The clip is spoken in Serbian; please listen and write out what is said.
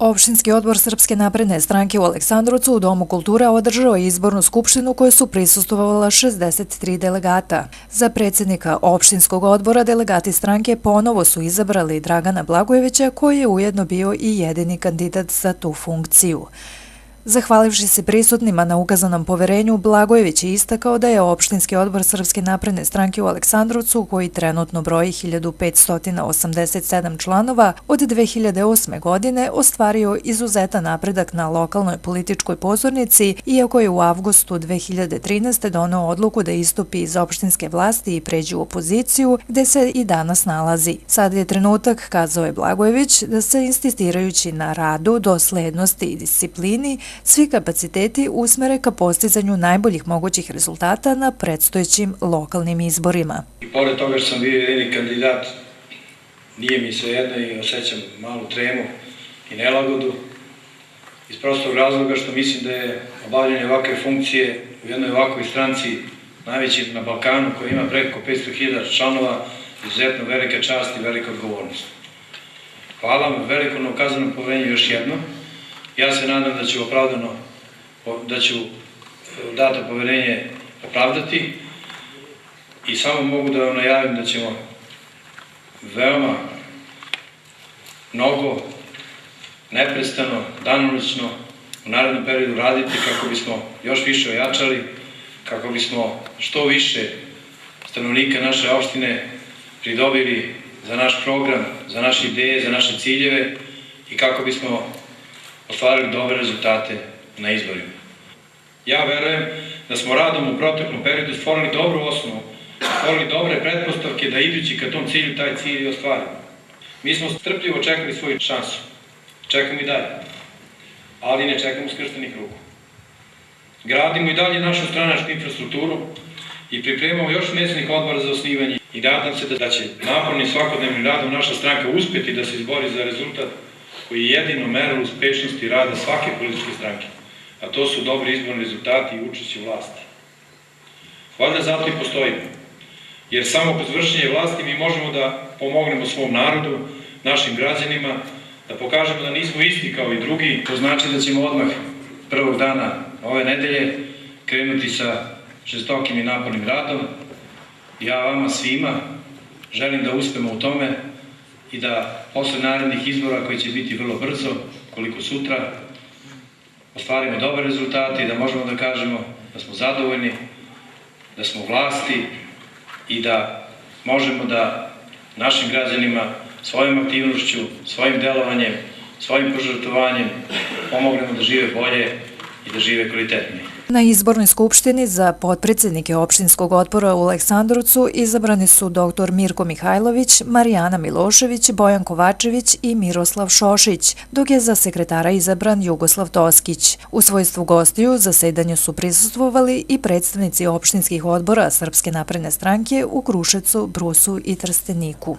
Opštinski odbor Srpske napredne stranke u Aleksandrovcu u Domu kulture održao je izbornu skupštinu kojoj su prisustvovala 63 delegata. Za predsjednika opštinskog odbora delegati stranke ponovo su izabrali Dragana Blagojevića, koji je ujedno bio i jedini kandidat za tu funkciju. Zahvalivši se prisutnima na ukazanom poverenju, Blagojević je istakao da je opštinski odbor Srpske napredne stranke u Aleksandrovcu, koji trenutno broji 1587 članova, od 2008. godine ostvario izuzetan napredak na lokalnoj političkoj pozornici, iako je u avgustu 2013. doneo odluku da istupi iz opštinske vlasti i pređe u opoziciju, gde se i danas nalazi. Sad je trenutak, kazao je Blagojević, da se insistirajući na radu, doslednosti i disciplini, svi kapaciteti usmere ka postizanju najboljih mogućih rezultata na predstojećim lokalnim izborima. I pored toga što sam bio jedini kandidat, nije mi svejedno i osjećam malu tremu i nelagodu, iz prostog razloga što mislim da je obavljanje ovakve funkcije u jednoj ovakvoj stranci, najveći na Balkanu, koja ima preko 500.000 članova, izuzetno velika čast i velika odgovornost. Hvala vam veliko na ukazanom poverenju još jedno. Ja se nadam da ću dato poverenje opravdati i samo mogu da vam najavim da ćemo veoma mnogo, neprestano, danonoćno u narednom periodu raditi kako bismo još više ojačali, kako bismo što više stanovnika naše opštine pridobili za naš program, za naše ideje, za naše ciljeve i kako bismo ostvarili dobre rezultate na izborima. Ja verujem da smo radom u proteklom periodu stvorili dobru osnovu, stvorili dobre pretpostavke da idući ka tom cilju, taj cilj i ostvarimo. Mi smo strpljivo čekali svoju šansu. Čekamo i dalje, ali ne čekamo skrštenih ruku. Gradimo i dalje našu stranačku infrastrukturu i pripremamo još mesnih odbora za osnivanje i nadam se da će napornim svakodnevnim radom naša stranka uspjeti da se izbori za rezultat koji je jedino merilo uspešnosti rada svake političke stranke, a to su dobri izborni rezultati i učešće u vlasti. Valjda zato i postojimo, jer samo kroz vršenje vlasti mi možemo da pomognemo svom narodu, našim građanima, da pokažemo da nismo isti kao i drugi. To znači da ćemo odmah prvog dana ove nedelje krenuti sa žestokim i napornim radom. Ja vama svima želim da uspemo u tome i da posle narednih izbora, koji će biti vrlo brzo, koliko sutra, ostvarimo dobre rezultate i da možemo da kažemo da smo zadovoljni, da smo u vlasti i da možemo da našim građanima svojom aktivnošću, svojim delovanjem, svojim požrtvovanjem pomognemo da žive bolje i da žive kvalitetnije. Na izbornoj skupštini za potpredsjednike opštinskog odbora u Aleksandrovcu izabrani su dr. Mirko Mihajlović, Marijana Milošević, Bojan Kovačević i Miroslav Šošić, dok je za sekretara izabran Jugoslav Toskić. U svojstvu gostiju zasedanju su prisustvovali i predstavnici opštinskih odbora Srpske napredne stranke u Kruševcu, Brusu i Trsteniku.